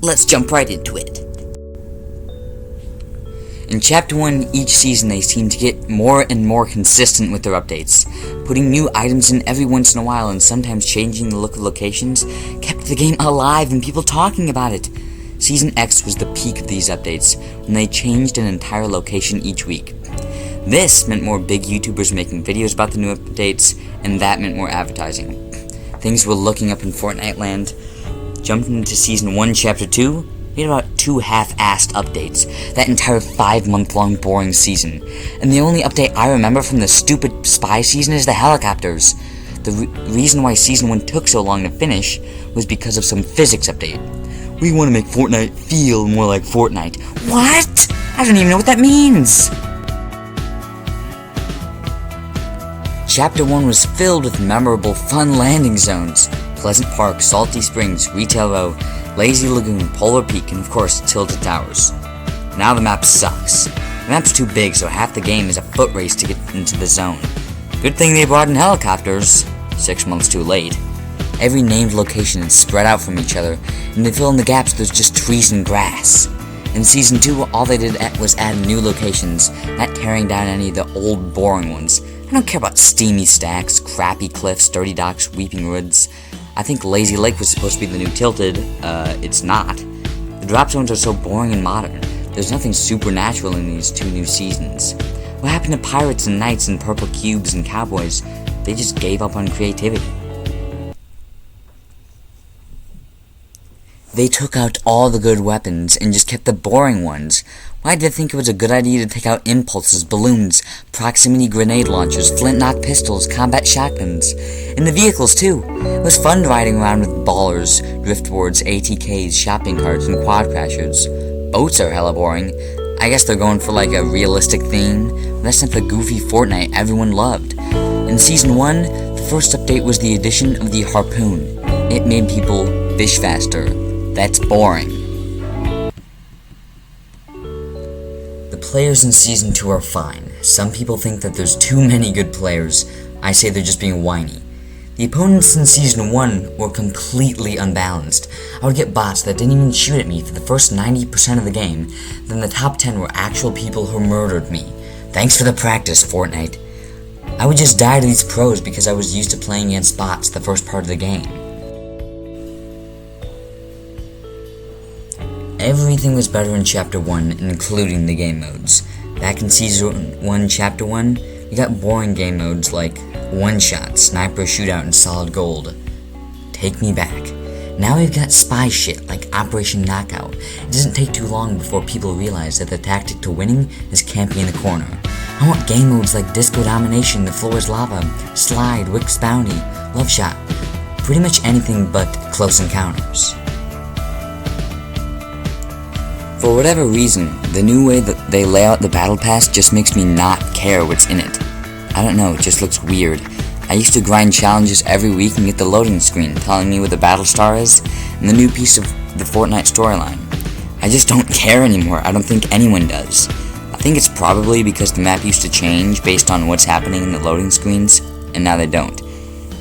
let's jump right into it. In Chapter 1, each season they seem to get more and more consistent with their updates. Putting new items in every once in a while and sometimes changing the look of locations kept the game alive and people talking about it. Season X was the peak of these updates, when they changed an entire location each week. This meant more big YouTubers making videos about the new updates, and that meant more advertising. Things were looking up in Fortnite land. Jumping into Season 1, Chapter 2, we had about 2 half-assed updates, that entire 5-month-long boring season. And the only update I remember from the stupid spy season is the helicopters. The reason why Season 1 took so long to finish was because of some physics update. We want to make Fortnite feel more like Fortnite. What? I don't even know what that means! Chapter 1 was filled with memorable, fun landing zones. Pleasant Park, Salty Springs, Retail Row, Lazy Lagoon, Polar Peak, and of course, Tilted Towers. Now the map sucks. The map's too big, so half the game is a foot race to get into the zone. Good thing they brought in helicopters. 6 months too late. Every named location is spread out from each other, and to fill in the gaps there's just trees and grass. In Season 2, all they did was add new locations, not tearing down any of the old boring ones. I don't care about steamy stacks, crappy cliffs, dirty docks, weeping woods. I think Lazy Lake was supposed to be the new Tilted. It's not. The drop zones are so boring and modern. There's nothing supernatural in these 2 new seasons. What happened to pirates and knights and purple cubes and cowboys? They just gave up on creativity. They took out all the good weapons and just kept the boring ones. Why did they think it was a good idea to take out impulses, balloons, proximity grenade launchers, flintlock pistols, combat shotguns? And the vehicles too. It was fun riding around with ballers, driftboards, ATKs, shopping carts, and quad crashers. Boats are hella boring. I guess they're going for like a realistic theme. But that's not the goofy Fortnite everyone loved. In Season 1, the first update was the addition of the harpoon. It made people fish faster. That's boring. The players in Season 2 are fine. Some people think that there's too many good players. I say they're just being whiny. The opponents in Season 1 were completely unbalanced. I would get bots that didn't even shoot at me for the first 90% of the game. Then the top 10 were actual people who murdered me. Thanks for the practice, Fortnite. I would just die to these pros because I was used to playing against bots the first part of the game. Everything was better in Chapter 1, including the game modes. Back in Season 1, Chapter 1, we got boring game modes like One-Shot, Sniper Shootout, and Solid Gold. Take me back. Now we've got spy shit like Operation Knockout. It doesn't take too long before people realize that the tactic to winning is camping in the corner. I want game modes like Disco Domination, The Floor is Lava, Slide, Wix Bounty, Love Shot. Pretty much anything but Close Encounters. For whatever reason, the new way that they lay out the battle pass just makes me not care what's in it. I don't know, it just looks weird. I used to grind challenges every week and get the loading screen telling me what the battle star is and the new piece of the Fortnite storyline. I just don't care anymore. I don't think anyone does. I think it's probably because the map used to change based on what's happening in the loading screens, and now they don't.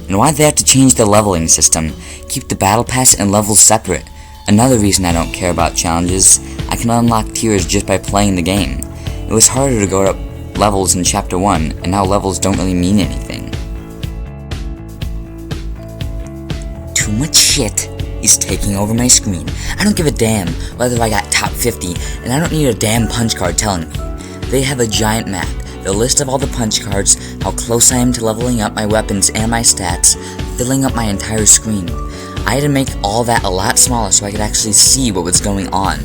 And why'd they have to change the leveling system? Keep the battle pass and levels separate. Another reason I don't care about challenges, I can unlock tiers just by playing the game. It was harder to go up levels in Chapter 1, and now levels don't really mean anything. Too much shit is taking over my screen. I don't give a damn whether I got top 50, and I don't need a damn punch card telling me. They have a giant map, the list of all the punch cards, how close I am to leveling up my weapons and my stats, filling up my entire screen. I had to make all that a lot smaller so I could actually see what was going on.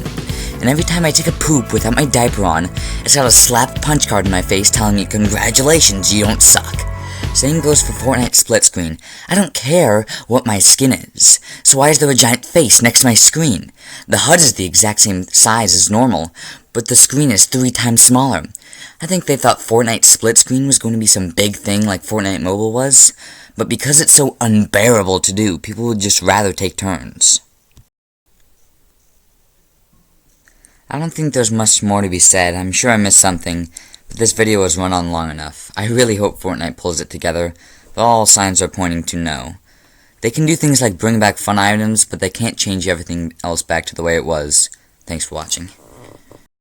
And every time I take a poop without my diaper on, it's got a slap punch card in my face telling me, "Congratulations, you don't suck." Same goes for Fortnite split screen. I don't care what my skin is, so why is there a giant face next to my screen? The HUD is the exact same size as normal, but the screen is 3 times smaller. I think they thought Fortnite split screen was going to be some big thing like Fortnite Mobile was, but because it's so unbearable to do, people would just rather take turns. I don't think there's much more to be said. I'm sure I missed something, but this video has run on long enough. I really hope Fortnite pulls it together, but all signs are pointing to no. They can do things like bring back fun items, but they can't change everything else back to the way it was. Thanks for watching.